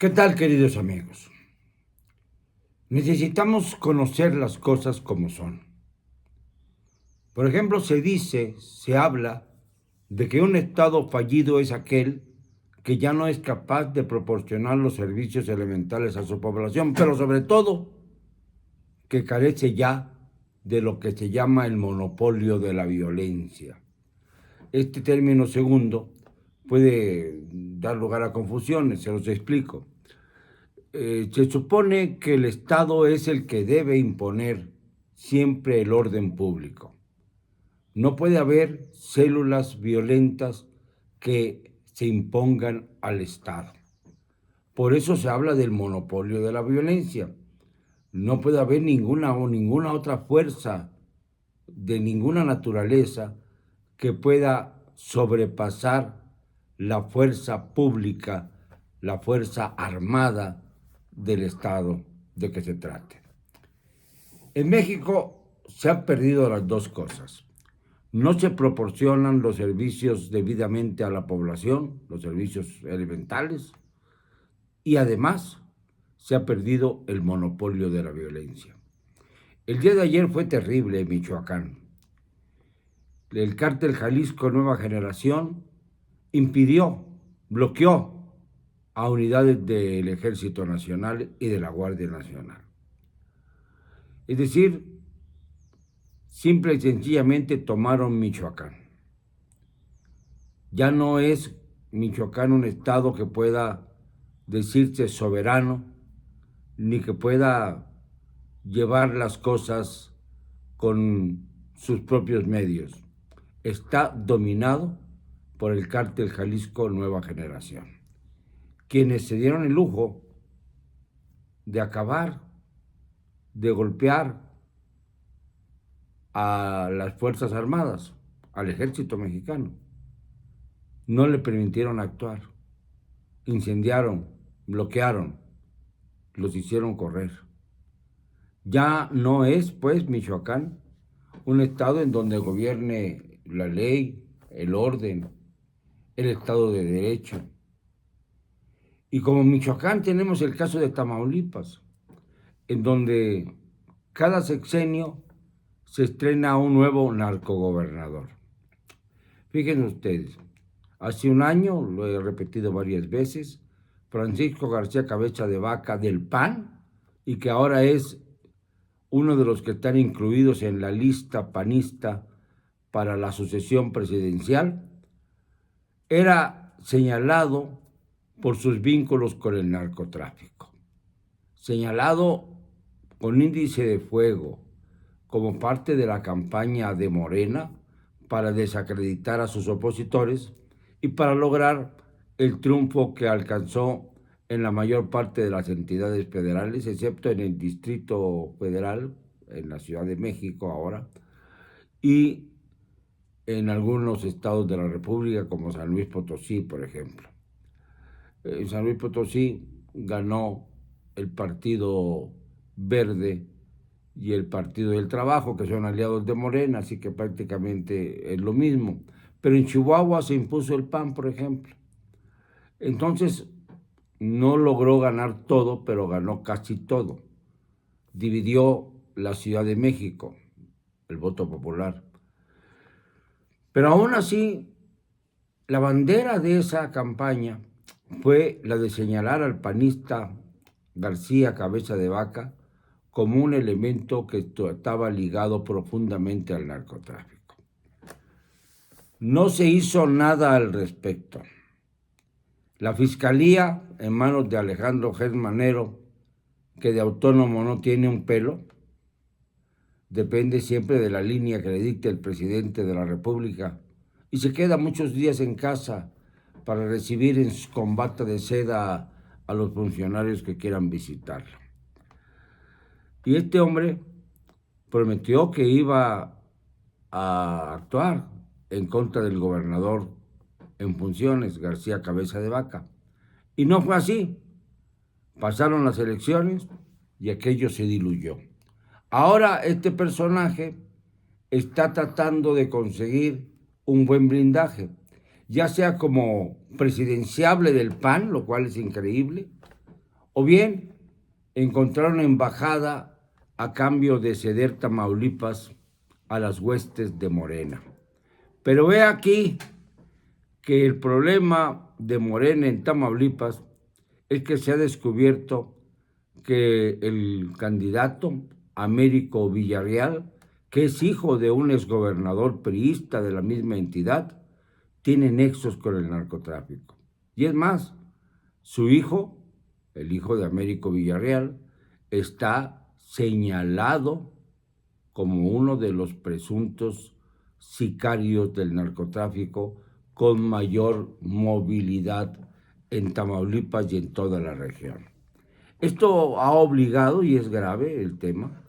¿Qué tal, queridos amigos? Necesitamos conocer las cosas como son. Por ejemplo, se habla de que un Estado fallido es aquel que ya no es capaz de proporcionar los servicios elementales a su población, pero sobre todo que carece ya de lo que se llama el monopolio de la violencia. Este término segundo puede dar lugar a confusiones, se los explico. Se supone que el Estado es el que debe imponer siempre el orden público. No puede haber células violentas que se impongan al Estado. Por eso se habla del monopolio de la violencia. No puede haber ninguna otra fuerza de ninguna naturaleza que pueda sobrepasar la fuerza pública, la fuerza armada del Estado de que se trate. En México se han perdido las dos cosas. No se proporcionan los servicios debidamente a la población, los servicios elementales, y además se ha perdido el monopolio de la violencia. El día de ayer fue terrible en Michoacán. El cártel Jalisco Nueva Generación bloqueó a unidades del Ejército Nacional y de la Guardia Nacional. Es decir, simple y sencillamente tomaron Michoacán. Ya no es Michoacán un estado que pueda decirse soberano, ni que pueda llevar las cosas con sus propios medios. Está dominado por el cártel Jalisco Nueva Generación, quienes se dieron el lujo de acabar, de golpear a las Fuerzas Armadas, al ejército mexicano. No le permitieron actuar, incendiaron, bloquearon, los hicieron correr. Ya no es, pues, Michoacán un estado en donde gobierne la ley, el orden, el Estado de Derecho. Y como Michoacán tenemos el caso de Tamaulipas, en donde cada sexenio se estrena un nuevo narcogobernador. Fíjense ustedes, hace un año, lo he repetido varias veces, Francisco García Cabeza de Vaca del PAN, y que ahora es uno de los que están incluidos en la lista panista para la sucesión presidencial, era señalado por sus vínculos con el narcotráfico, señalado con índice de fuego como parte de la campaña de Morena para desacreditar a sus opositores y para lograr el triunfo que alcanzó en la mayor parte de las entidades federales, excepto en el Distrito Federal, en la Ciudad de México ahora, y en algunos estados de la República, como San Luis Potosí, por ejemplo. En San Luis Potosí ganó el Partido Verde y el Partido del Trabajo, que son aliados de Morena, así que prácticamente es lo mismo. Pero en Chihuahua se impuso el PAN, por ejemplo. Entonces, no logró ganar todo, pero ganó casi todo. Dividió la Ciudad de México, el voto popular. Pero aún así, la bandera de esa campaña fue la de señalar al panista García Cabeza de Vaca como un elemento que estaba ligado profundamente al narcotráfico. No se hizo nada al respecto. La Fiscalía, en manos de Alejandro Germanero, que de autónomo no tiene un pelo, depende siempre de la línea que le dicte el presidente de la República y se queda muchos días en casa para recibir en su combata de seda a los funcionarios que quieran visitarlo. Y este hombre prometió que iba a actuar en contra del gobernador en funciones, García Cabeza de Vaca. Y no fue así. Pasaron las elecciones y aquello se diluyó. Ahora este personaje está tratando de conseguir un buen blindaje, ya sea como presidenciable del PAN, lo cual es increíble, o bien encontrar una embajada a cambio de ceder Tamaulipas a las huestes de Morena. Pero he aquí que el problema de Morena en Tamaulipas es que se ha descubierto que el candidato Américo Villarreal, que es hijo de un exgobernador priista de la misma entidad, tiene nexos con el narcotráfico. Y es más, su hijo, el hijo de Américo Villarreal, está señalado como uno de los presuntos sicarios del narcotráfico con mayor movilidad en Tamaulipas y en toda la región. Esto ha obligado, y es grave el tema,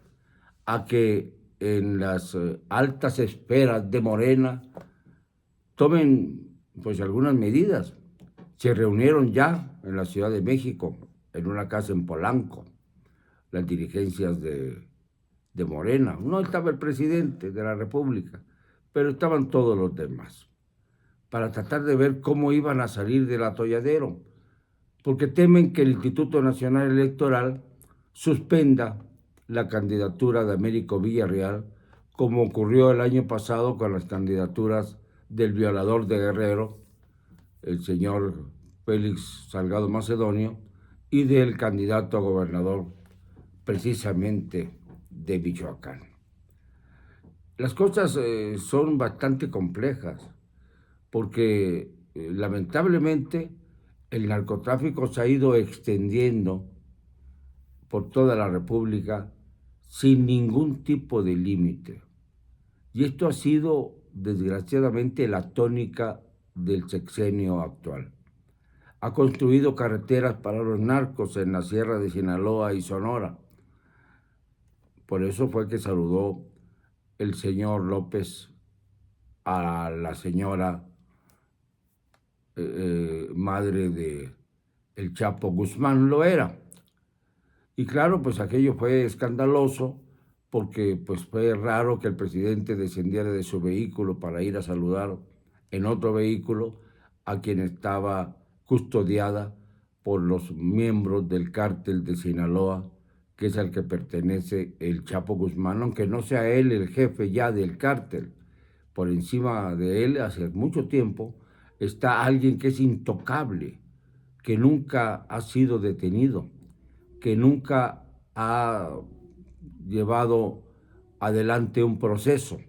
a que en las altas esferas de Morena tomen pues algunas medidas. Se reunieron ya en la Ciudad de México, en una casa en Polanco, las dirigencias de Morena. No estaba el presidente de la República, pero estaban todos los demás, para tratar de ver cómo iban a salir del atolladero, porque temen que el Instituto Nacional Electoral suspenda la candidatura de Américo Villarreal, como ocurrió el año pasado con las candidaturas del violador de Guerrero, el señor Félix Salgado Macedonio, y del candidato a gobernador precisamente de Michoacán. Las cosas son bastante complejas porque lamentablemente el narcotráfico se ha ido extendiendo por toda la República sin ningún tipo de límite. Y esto ha sido, desgraciadamente, la tónica del sexenio actual. Ha construido carreteras para los narcos en la Sierra de Sinaloa y Sonora. Por eso fue que saludó el señor López a la señora madre de el Chapo Guzmán, lo era. Y claro, pues aquello fue escandaloso porque pues fue raro que el presidente descendiera de su vehículo para ir a saludar en otro vehículo a quien estaba custodiada por los miembros del cártel de Sinaloa, que es al que pertenece el Chapo Guzmán, aunque no sea él el jefe ya del cártel. Por encima de él, hace mucho tiempo, está alguien que es intocable, que nunca ha sido detenido, que nunca ha llevado adelante un proceso,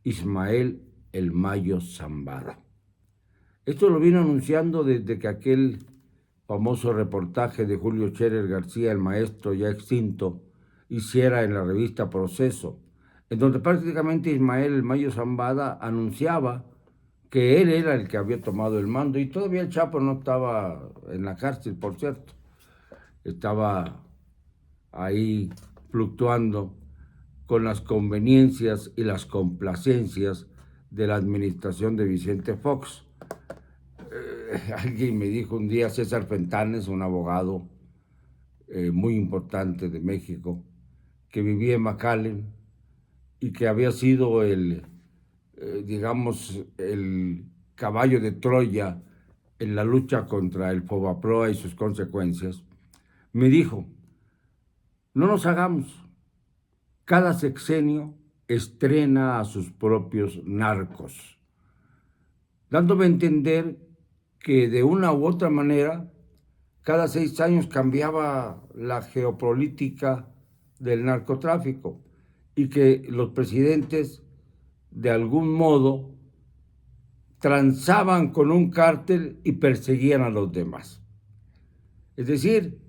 Ismael El Mayo Zambada. Esto lo vino anunciando desde que aquel famoso reportaje de Julio Scherer García, el maestro ya extinto, hiciera en la revista Proceso, en donde prácticamente Ismael El Mayo Zambada anunciaba que él era el que había tomado el mando, y todavía el Chapo no estaba en la cárcel, por cierto. Estaba ahí fluctuando con las conveniencias y las complacencias de la administración de Vicente Fox. Alguien me dijo un día, César Fentanes, un abogado muy importante de México, que vivía en McAllen y que había sido digamos, el caballo de Troya en la lucha contra el Fobaproa y sus consecuencias, me dijo, no nos hagamos, cada sexenio estrena a sus propios narcos, dándome a entender que de una u otra manera, cada 6 años cambiaba la geopolítica del narcotráfico y que los presidentes, de algún modo, transaban con un cártel y perseguían a los demás. Es decir,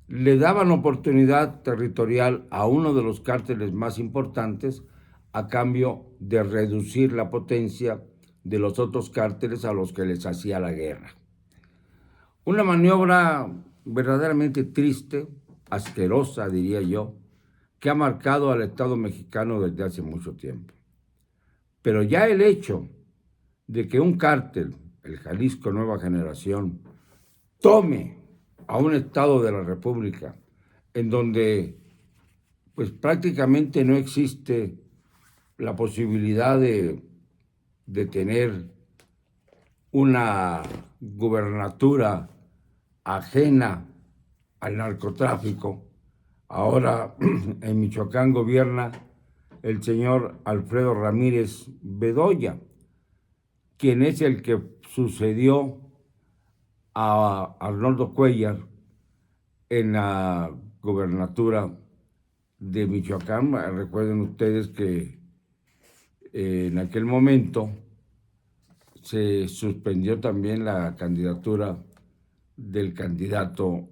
le daban oportunidad territorial a uno de los cárteles más importantes a cambio de reducir la potencia de los otros cárteles a los que les hacía la guerra. Una maniobra verdaderamente triste, asquerosa, diría yo, que ha marcado al Estado mexicano desde hace mucho tiempo. Pero ya el hecho de que un cártel, el Jalisco Nueva Generación, tome a un estado de la República en donde pues prácticamente no existe la posibilidad de tener una gubernatura ajena al narcotráfico. Ahora en Michoacán gobierna el señor Alfredo Ramírez Bedoya, quien es el que sucedió a Arnoldo Cuellar en la gobernatura de Michoacán. Recuerden ustedes que en aquel momento se suspendió también la candidatura del candidato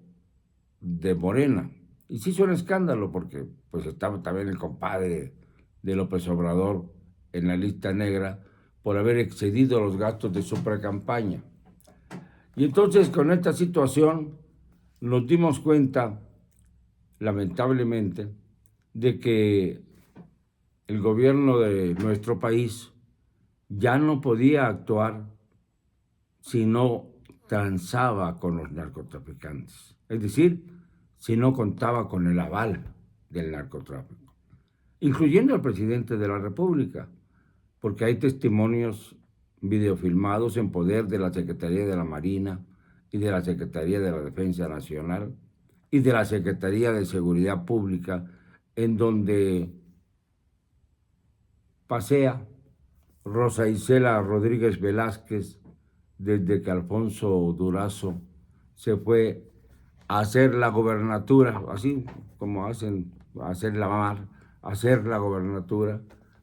de Morena. Y se hizo un escándalo porque pues estaba también el compadre de López Obrador en la lista negra por haber excedido los gastos de su precampaña. Y entonces con esta situación nos dimos cuenta, lamentablemente, de que el gobierno de nuestro país ya no podía actuar si no transaba con los narcotraficantes. Es decir, si no contaba con el aval del narcotráfico, incluyendo al presidente de la República, porque hay testimonios videofilmados en poder de la Secretaría de la Marina y de la Secretaría de la Defensa Nacional y de la Secretaría de Seguridad Pública, en donde pasea Rosa Isela Rodríguez Velázquez desde que Alfonso Durazo se fue a hacer la gobernatura, así como hacen, hacer la gobernatura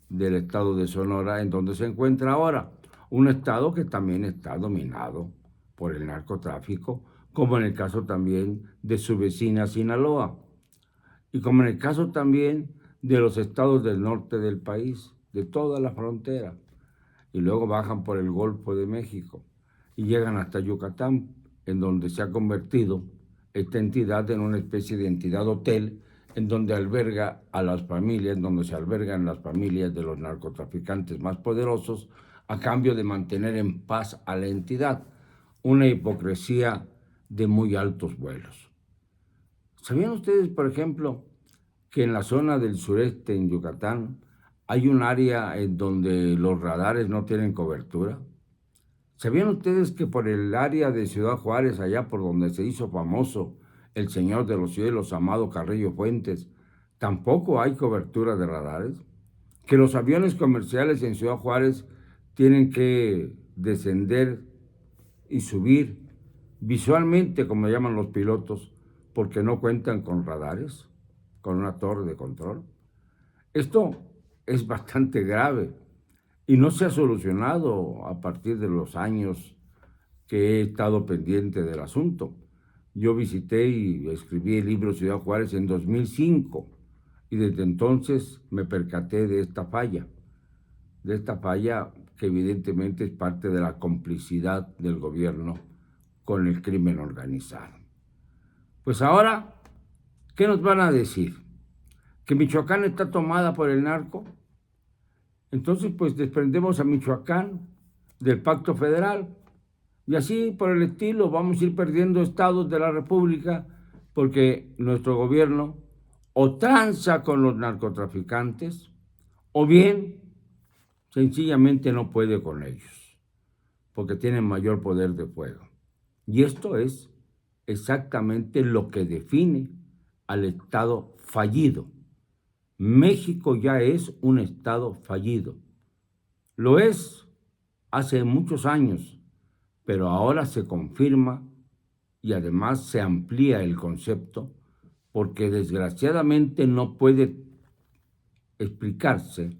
del estado de Sonora, en donde se encuentra ahora, un estado que también está dominado por el narcotráfico, como en el caso también de su vecina Sinaloa, y como en el caso también de los estados del norte del país, de toda la frontera, y luego bajan por el Golfo de México y llegan hasta Yucatán, en donde se ha convertido esta entidad en una especie de entidad hotel, en donde alberga a las familias, donde se albergan las familias de los narcotraficantes más poderosos, a cambio de mantener en paz a la entidad. Una hipocresía de muy altos vuelos. ¿Sabían ustedes, por ejemplo, que en la zona del sureste, en Yucatán, hay un área en donde los radares no tienen cobertura? ¿Sabían ustedes que por el área de Ciudad Juárez, allá por donde se hizo famoso el Señor de los Cielos, Amado Carrillo Fuentes, tampoco hay cobertura de radares? Que los aviones comerciales en Ciudad Juárez tienen que descender y subir visualmente, como llaman los pilotos, porque no cuentan con radares, con una torre de control. Esto es bastante grave y no se ha solucionado a partir de los años que he estado pendiente del asunto. Yo visité y escribí el libro Ciudad Juárez en 2005 y desde entonces me percaté de esta falla que evidentemente es parte de la complicidad del gobierno con el crimen organizado. Pues ahora, ¿qué nos van a decir? ¿Que Michoacán está tomada por el narco? Entonces, pues desprendemos a Michoacán del Pacto Federal y así por el estilo vamos a ir perdiendo estados de la República porque nuestro gobierno o tranza con los narcotraficantes o bien sencillamente no puede con ellos porque tienen mayor poder de fuego. Y esto es exactamente lo que define al Estado fallido. México ya es un Estado fallido. Lo es hace muchos años, pero ahora se confirma y además se amplía el concepto porque desgraciadamente no puede explicarse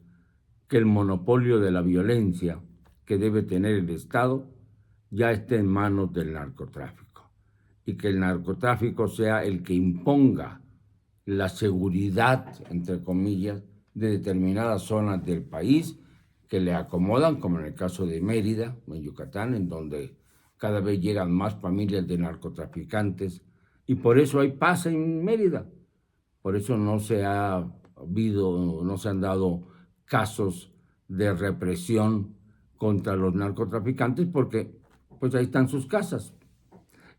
que el monopolio de la violencia que debe tener el Estado ya esté en manos del narcotráfico y que el narcotráfico sea el que imponga la seguridad, entre comillas, de determinadas zonas del país que le acomodan, como en el caso de Mérida, en Yucatán, en donde cada vez llegan más familias de narcotraficantes y por eso hay paz en Mérida. Por eso no se han dado casos de represión contra los narcotraficantes porque pues ahí están sus casas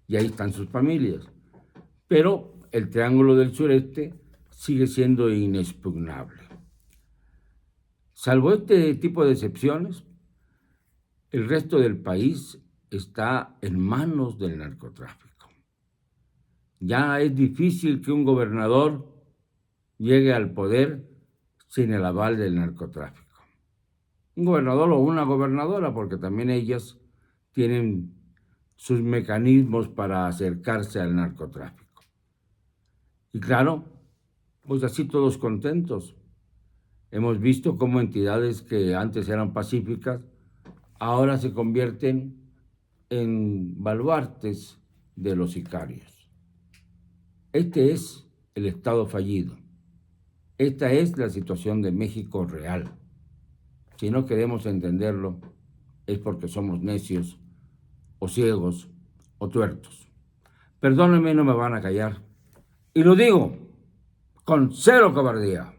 y ahí están sus familias. Pero el Triángulo del Sureste sigue siendo inexpugnable. Salvo este tipo de excepciones, el resto del país está en manos del narcotráfico. Ya es difícil que un gobernador llegue al poder sin el aval del narcotráfico. Un gobernador o una gobernadora, porque también ellas tienen sus mecanismos para acercarse al narcotráfico. Y claro, pues así todos contentos. Hemos visto cómo entidades que antes eran pacíficas, ahora se convierten en baluartes de los sicarios. Este es el Estado fallido. Esta es la situación de México real. Si no queremos entenderlo, es porque somos necios, o ciegos, o tuertos. Perdónenme, no me van a callar. Y lo digo con cero cobardía.